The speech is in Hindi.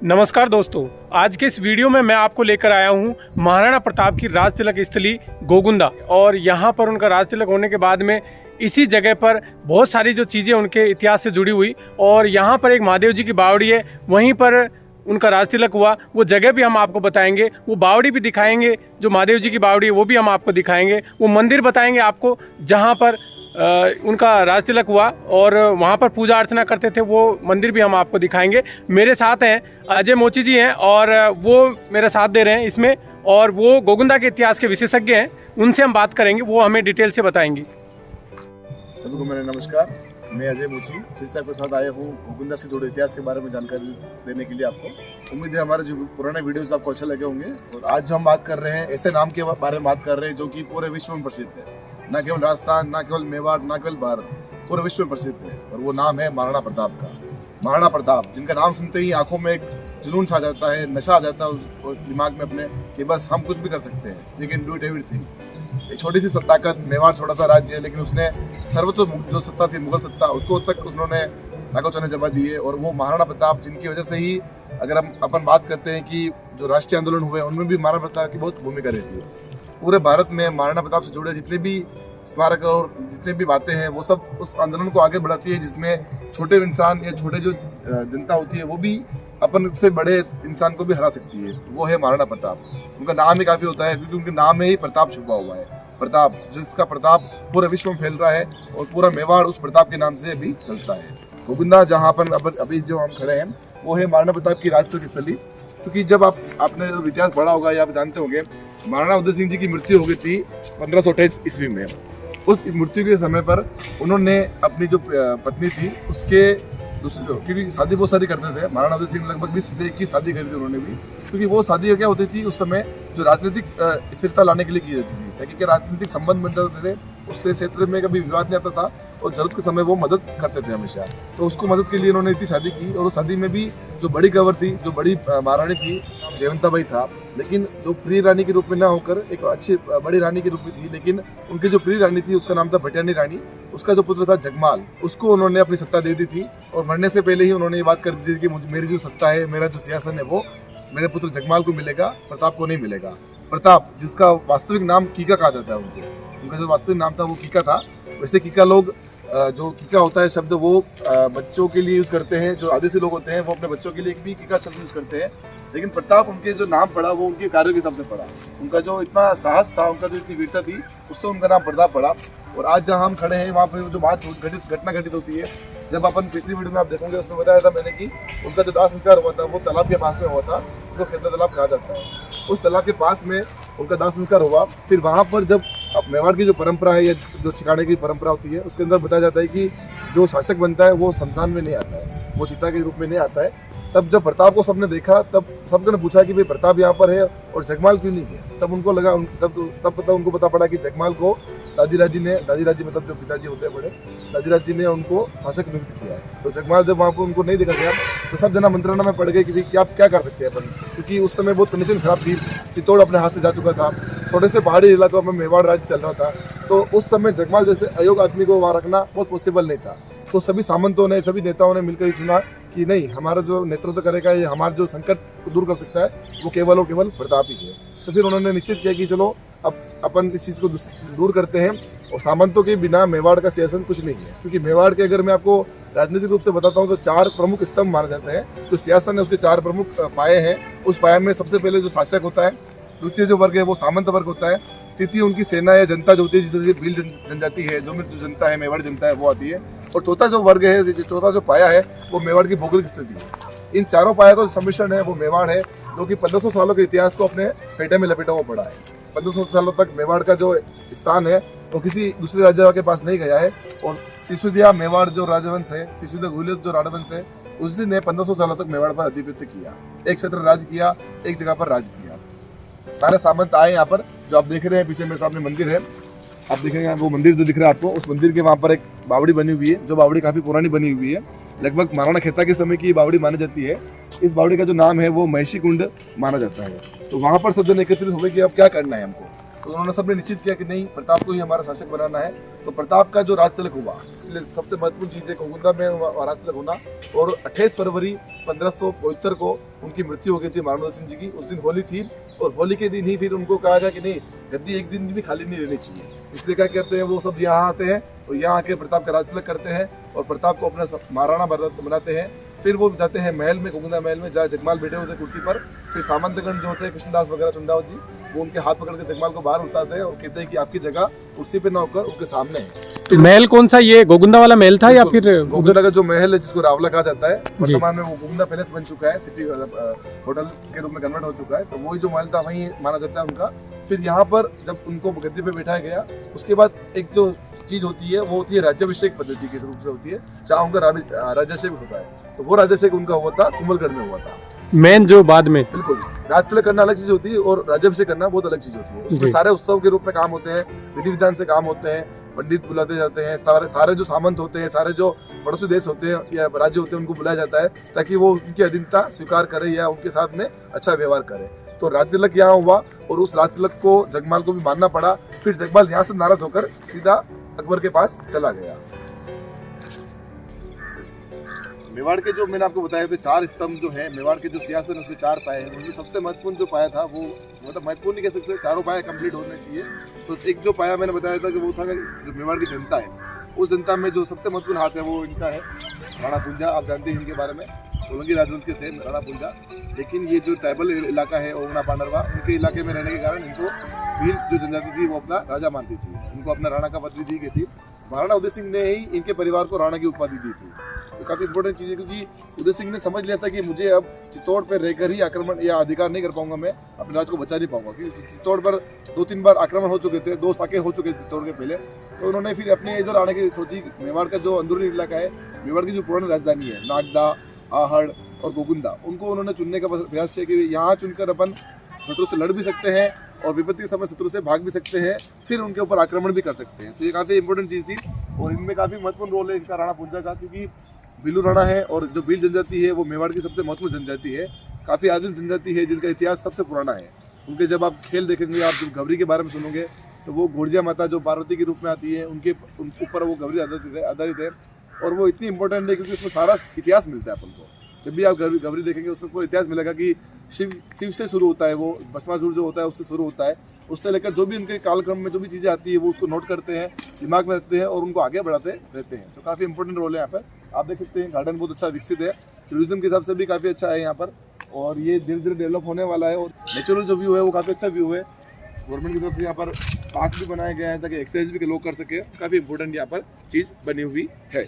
नमस्कार दोस्तों, आज के इस वीडियो में मैं आपको लेकर आया हूं महाराणा प्रताप की राज तिलक स्थली गोगुंदा। और यहां पर उनका राज तिलक होने के बाद में इसी जगह पर बहुत सारी जो चीज़ें उनके इतिहास से जुड़ी हुई, और यहां पर एक महादेव जी की बावड़ी है, वहीं पर उनका राज तिलक हुआ। वो जगह भी हम आपको बताएंगे, वो बावड़ी भी दिखाएंगे, जो महादेव जी की बावड़ी है वो भी हम आपको दिखाएंगे, वो मंदिर बताएंगे आपको जहाँ पर उनका राज तिलक हुआ और वहाँ पर पूजा अर्चना करते थे, वो मंदिर भी हम आपको दिखाएंगे। मेरे साथ हैं अजय मोची जी हैं और वो मेरा साथ दे रहे हैं इसमें, और वो गोगुंदा के इतिहास के विशेषज्ञ हैं। उनसे हम बात करेंगे, वो हमें डिटेल से बताएंगे। सभी को मेरा नमस्कार। मैं अजय मोची फिर से आपके साथ आया हूँ गोगुंदा से जुड़े इतिहास के बारे में जानकारी देने के लिए। आपको उम्मीद है हमारे जो पुराने वीडियोस आपको अच्छे लगे होंगे। और आज जो हम बात कर रहे हैं ऐसे नाम के बारे में बात कर रहे हैं जो कि पूरे विश्व में प्रसिद्ध है, न केवल राजस्थान, न केवल मेवाड़, न केवल भारत, पूरे विश्व में प्रसिद्ध है। और वो नाम है महाराणा प्रताप का। महाराणा प्रताप, जिनका नाम सुनते ही आंखों में एक जुनून छा जाता है, नशा आ जाता है उस दिमाग में अपने कि बस हम कुछ भी कर सकते हैं, we can do it everything. एक छोटी सी ताकत, मेवाड़ छोटा सा राज्य है, लेकिन उसने सर्वोच्च जो सत्ता थी मुगल सत्ता, उसको तक उन्होंने नाको चने जमा दिए। और वो महाराणा प्रताप, जिनकी वजह से ही अगर हम अपन बात करते हैं कि जो राष्ट्रीय आंदोलन हुए उनमें भी महाराणा प्रताप की बहुत भूमिका रहती है। पूरे भारत में महाराणा प्रताप से जुड़े जितने भी स्मारक और जितने भी बातें हैं वो सब उस आंदोलन को आगे बढ़ाती है, जिसमें छोटे इंसान या छोटे जो जनता होती है वो भी अपन से बड़े इंसान को भी हरा सकती है। वो है महाराणा प्रताप। उनका नाम ही काफ़ी होता है क्योंकि उनके नाम में ही प्रताप छुपा हुआ है। प्रताप, जिसका प्रताप पूरे विश्व में फैल रहा है और पूरा मेवाड़ उस प्रताप के नाम से अभी चलता है। गोविंदा जहाँ पर अभी जो हम खड़े हैं वो है महाराणा प्रताप की राज तिलक स्थली। क्योंकि जब आपने इतिहास पढ़ा होगा या आप जानते होंगे, महाराणा उदय सिंह जी की मृत्यु हो गई थी 1528 ईस्वी में। उस मृत्यु के समय पर उन्होंने अपनी जो पत्नी थी उसके क्योंकि शादी बहुत सारी करते थे, महाराणा उदय सिंह लगभग 20 से 21 शादी करी थी उन्होंने भी। क्योंकि वो शादी क्या होती थी उस समय, जो राजनीतिक स्थिरता लाने के लिए की जाती थी, ताकि राजनीतिक संबंध बन जाते थे, उससे क्षेत्र में कभी विवाद नहीं आता था और जरूरत के समय वो मदद करते थे हमेशा। तो उसको मदद के लिए उन्होंने इतनी शादी की। और उस शादी में भी जो बड़ी कंवर थी, जो बड़ी महारानी थी, जयवंताबाई था, लेकिन जो प्रिय रानी के रूप में ना होकर एक अच्छी बड़ी रानी के रूप में थी। लेकिन उनकी जो प्रिय रानी थी उसका नाम था भटियानी रानी। उसका जो पुत्र था जगमाल, उसको उन्होंने अपनी सत्ता दे दी थी। और मरने से पहले ही उन्होंने ये बात कर दी थी कि मेरी जो सत्ता है, मेरा जो सिंहासन है, वो मेरे पुत्र जगमाल को मिलेगा, प्रताप को नहीं मिलेगा। प्रताप, जिसका वास्तविक नाम कीका कहा जाता है, उनका जो वास्तविक नाम था वो कीका था। वैसे कीका लोग, जो कीका होता है शब्द, वो बच्चों के लिए यूज़ करते हैं। जो आदिवासी लोग होते हैं वो अपने बच्चों के लिए भी कीका शब्द यूज़ करते हैं। लेकिन प्रताप, उनके जो नाम पड़ा वो उनके कार्यों के हिसाब से पड़ा। उनका जो इतना साहस था, उनका जो इतनी वीरता थी, उससे उनका नाम प्रताप पड़ा। और आज जहाँ हम खड़े हैं वहाँ पर जो घटना घटित होती है, जब अपन पिछली वीडियो में आप देखोगे उसमें बताया था मैंने कि उनका जो दाह संस्कार हुआ था वो तालाब के पास में हुआ था, जिसको खेतला तालाब कहा जाता है। उस तालाब के पास में उनका दाह संस्कार हुआ। फिर वहाँ पर जब मेवाड़ की जो परंपरा है या जो ठिकाने की परंपरा होती है, उसके अंदर बताया जाता है कि जो शासक बनता है वो शमशान में नहीं आता है, वो चिता के रूप में नहीं आता है। तब जब प्रताप को सबने देखा, तब सबने पूछा कि भाई प्रताप यहाँ पर है और जगमाल क्यों नहीं है। तब उनको लगा, तब उनको पता पड़ा कि जगमाल को दाजीराजी मतलब जो पिताजी होते हैं बड़े, दाजीराजी ने उनको शासक नियुक्त किया है। तो जगमाल जब वहाँ पर उनको नहीं देखा गया तो सब जना मंत्रणा में पड़ गए कि भाई क्या कर सकते हैं अपन, क्योंकि उस समय बहुत कंडीशन खराब थी। चित्तौड़ अपने हाथ से जा चुका था, छोटे से पहाड़ी इलाकों में मेवाड़ राज्य चल रहा था। तो उस समय जगमाल जैसे अयोग्य आदमी को वहाँ रखना बहुत पॉसिबल नहीं था। तो सभी सामंतों ने, सभी नेताओं ने मिलकर ही चुना कि नहीं, हमारा जो नेतृत्व करेगा, ये हमारा जो संकट को दूर कर सकता है, वो केवल और केवल प्रताप ही है। तो फिर उन्होंने निश्चित किया कि चलो अब अपन इस चीज़ को दूर करते हैं। और सामंतों के बिना मेवाड़ का सिंहासन कुछ नहीं है। क्योंकि मेवाड़ के अगर मैं आपको राजनीतिक रूप से बताता हूँ तो 4 प्रमुख स्तंभ माने जाते हैं। तो सिंहासन है, उसके 4 प्रमुख पाए हैं। उस पाए में सबसे पहले जो शासक होता है, द्वितीय जो वर्ग है वो सामंत वर्ग होता है, तृतीय उनकी सेना या जनता जो होती है, जिसे भील जनजाति है, जो जनता है, मेवाड़ जनता है, वो आती है। और चौथा जो वर्ग है, चौथा जो पाया है, वो मेवाड़ की भौगोलिक स्थिति है। इन चारों पाया का जो सम्मिश्रण है वो मेवाड़ है, जो कि 1500 सालों के इतिहास को अपने पेटे में लपेटा हुआ पड़ा है। 1500 सालों तक मेवाड़ का जो स्थान है वो किसी दूसरे राज्य के पास नहीं गया है। और सिसुदिया मेवाड़ जो राजवंश है, सिसुदिया गुलियत जो राजवंश है, उसी ने 1500 सालों तक मेवाड़ पर आधिपत्य किया, एक क्षेत्र राज किया, एक जगह पर राज किया। सारे सामंत आए यहाँ पर। जो आप देख रहे हैं पीछे मेरे सामने मंदिर है, आप देखेंगे वो मंदिर जो दिख रहा है आपको, उस मंदिर के वहाँ पर एक बावड़ी बनी हुई है, जो बावड़ी काफ़ी पुरानी बनी हुई है, लगभग महाराणा खेता के समय की बावड़ी मानी जाती है। इस बावड़ी का जो नाम है वो महिषी कुंड माना जाता है। तो वहाँ पर सब जन एकत्रित हुए कि अब क्या करना है हमको। तो उन्होंने सबने निश्चित किया कि नहीं, प्रताप को ही हमारा शासक बनाना है। तो प्रताप का जो राज तिलक हुआ, इसलिए सबसे महत्वपूर्ण चीज़ है गोगुंदा में राज तिलक होना। और 28 फरवरी 1572 को उनकी मृत्यु हो गई थी महाराणा प्रताप सिंह जी की। उस दिन होली थी और होली के दिन ही फिर उनको कहा गया कि नहीं, गद्दी एक दिन भी खाली नहीं रहनी चाहिए। इसलिए क्या करते हैं, वो सब यहाँ आते हैं और यहाँ आके प्रताप का राज तिलक करते हैं और प्रताप को अपना महाराणा बनाते हैं। फिर वो जाते हैं महल में, गोगुंदा महल में, जहाँ जगमाल बैठे होते हैं कुर्सी पर। फिर सामंतगण जो होते हैं, कृष्णदास वगैरह चुंडावत जी, वो उनके हाथ पकड़ के जगमाल को बाहर उतारते हैं और कहते हैं कि आपकी जगह कुर्सी पे ना होकर उनके सामने है। तो महल कौन सा, ये गोगुंदा वाला महल था या फिर गोगुंदा का जो महल है जिसको रावला कहा जाता है, वर्तमान में वो गोगुंदा पैलेस बन चुका है, सिटी होटल के रूप में कन्वर्ट हो चुका है। तो वही जो महल था वही माना जाता है उनका। फिर यहाँ पर जब उनको गद्दी पे बैठाया गया, उसके बाद एक जो चीज होती है वो होती है राज्याभिषेक पद्धति के रूप से होती है, जहाँ उनका राज्याभिषेक होता है। तो वो राज्याभिषेक उनका हुआ था कुंभलगढ़ में हुआ था, मेन जो बाद में। बिल्कुल, राज तिलक करना अलग चीज होती है और राज्याभिषेक करना बहुत अलग चीज होती है। उसमें सारे उत्सव के रूप में काम होते हैं, विधि विधान से काम होते हैं, पंडित बुलाते जाते हैं, सारे जो सामंत होते हैं, सारे जो पड़ोसी देश होते हैं या राज्य होते हैं, उनको बुलाया जाता है ताकि वो उनकी अधीनता स्वीकार करे या उनके साथ में अच्छा व्यवहार करे। तो राज तिलक यहाँ हुआ और उस राज तिलक को जगमाल को भी मानना पड़ा। फिर जगमाल यहाँ से नाराज होकर सीधा अकबर के पास चला गया। मेवाड़ के जो मैंने आपको बताया थे 4 स्तंभ जो है, मेवाड़ के जो सियासत उसके 4 पाए हैं, उनमें सबसे महत्वपूर्ण जो पाया था वो मतलब महत्वपूर्ण नहीं कह सकते, चारों पाए कंप्लीट होने चाहिए। तो एक जो पाया मैंने बताया था कि वो था जो मेवाड़ की जनता है, उस जनता में जो सबसे महत्वपूर्ण हाथ है वो इनका है, राणा पुंजा। आप जानते हैं इनके बारे में, सोलंकी राजवंश के थे राणा पुंजा। लेकिन ये जो ट्राइबल इलाका है ओंगना पांडरवा, उनके इलाके में रहने के कारण इनको भील जो जनजाति थी वो अपना राजा मानती थी, उनको अपना राणा का पदवी दी गई थी। महाराणा उदय सिंह ने ही इनके परिवार को राणा की उपाधि दी थी। तो काफी इंपॉर्टेंट चीज है, क्योंकि उदय सिंह ने समझ लिया था कि मुझे अब चित्तौड़ पर रहकर ही आक्रमण या अधिकार नहीं कर पाऊंगा, मैं अपने राज्य को बचा नहीं पाऊंगा, क्योंकि चित्तौड़ पर 2-3 बार आक्रमण हो चुके थे, 2 साके हो चुके थे चित्तौड़ के पहले। तो उन्होंने फिर अपने इधर आने की सोची। मेवाड़ का जो अंदरूनी इलाका है, मेवाड़ की जो पुरानी राजधानी है नागदा, आहड़ और गोगुंदा, उनको उन्होंने चुनने का प्रयास किया कि यहाँ चुनकर अपन शत्रु से लड़ भी सकते हैं और विपत्ति के समय शत्रु से भाग भी सकते हैं, फिर उनके ऊपर आक्रमण भी कर सकते हैं। तो ये काफ़ी इंपॉर्टेंट चीज़ थी और इनमें काफ़ी महत्वपूर्ण रोल है इनका राणा पुंजा का, क्योंकि भीलू राणा है और जो भील जनजाति है वो मेवाड़ की सबसे महत्वपूर्ण जनजाति है, काफ़ी आदिम जनजाति है जिनका इतिहास सबसे पुराना है। उनके जब आप खेल देखेंगे, आप जब गौरी के बारे में सुनोगे तो वो घोड़जिया माता जो पार्वती के रूप में आती है, उनके ऊपर वो गौरी आधारित है और वो इतनी इंपॉर्टेंट है क्योंकि उसमें सारा इतिहास मिलता है अपन को। जब भी आप गौरी देखेंगे उसमें पूरा इतिहास मिलेगा कि शिव से शुरू होता है, वो भस्मासुर जो होता है उससे शुरू होता है, उससे लेकर जो भी उनके कालक्रम में जो भी चीज़ें आती है वो उसको नोट करते हैं, दिमाग में रखते हैं और उनको आगे बढ़ाते रहते हैं। तो काफ़ी इंपॉर्टेंट रोल है यहाँ पर। आप देख सकते हैं गार्डन बहुत अच्छा विकसित है, टूरिज्म के हिसाब से भी काफ़ी अच्छा है यहाँ पर और ये धीरे धीरे डेवलप होने वाला है। और नेचुरल जो व्यू है वो काफ़ी अच्छा व्यू है। गवर्नमेंट की तरफ से यहाँ पर पार्क भी बनाया गया है ताकि एक्सरसाइज भी लोग कर सके। काफ़ी इंपॉर्टेंट यहाँ पर चीज़ बनी हुई है।